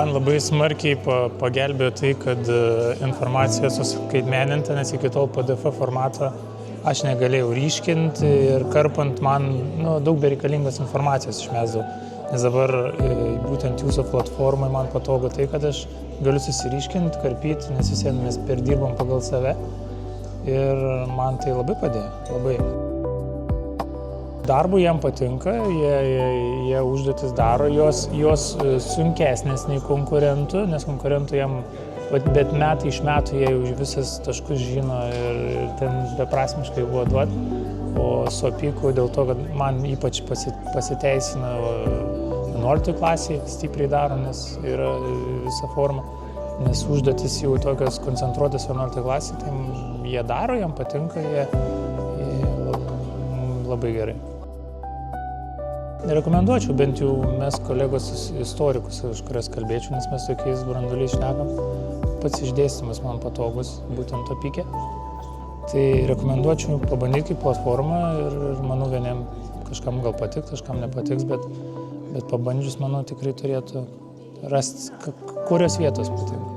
Man labai smarkiai pagelbėjo tai, kad informacija suskaitmeninta, nes iki tol PDF formatą aš negalėjau ryškinti ir karpant man daug bereikalingos informacijos išmesdavau. Nes dabar būtent jūsų platformai man patogu tai, kad aš galiu susiryškinti, karpyti, nes visiems mes perdirbam pagal save ir man tai labai padėjo, labai. Darbų jiem patinka, jie užduotis daro, jos sunkesnės nei konkurentų, nes konkurentų jiem bet metai iš metų jie už visas taškus žino ir ten beprasmiškai buvo duoti. O su Apiku dėl to, kad man ypač pasiteisina 11 klasėje, stipriai daro, nes yra visa forma. Nes užduotis jau tokios koncentruotas 11 klasėje, tai jie daro, jiem patinka, jie labai gerai. Rekomenduočiau bent jau mes kolegos istorikus, už kurias kalbėčiau, nes mes tokiais branduoliais šnekam. Pats išdėstymas man patogus, būtent Apike. Tai rekomenduočiau pabandyti kaip platformą ir manau vieniem kažkam gal patiks, kažkam nepatiks, bet pabandžius, manau, tikrai turėtų rasti, kurios vietos patinka.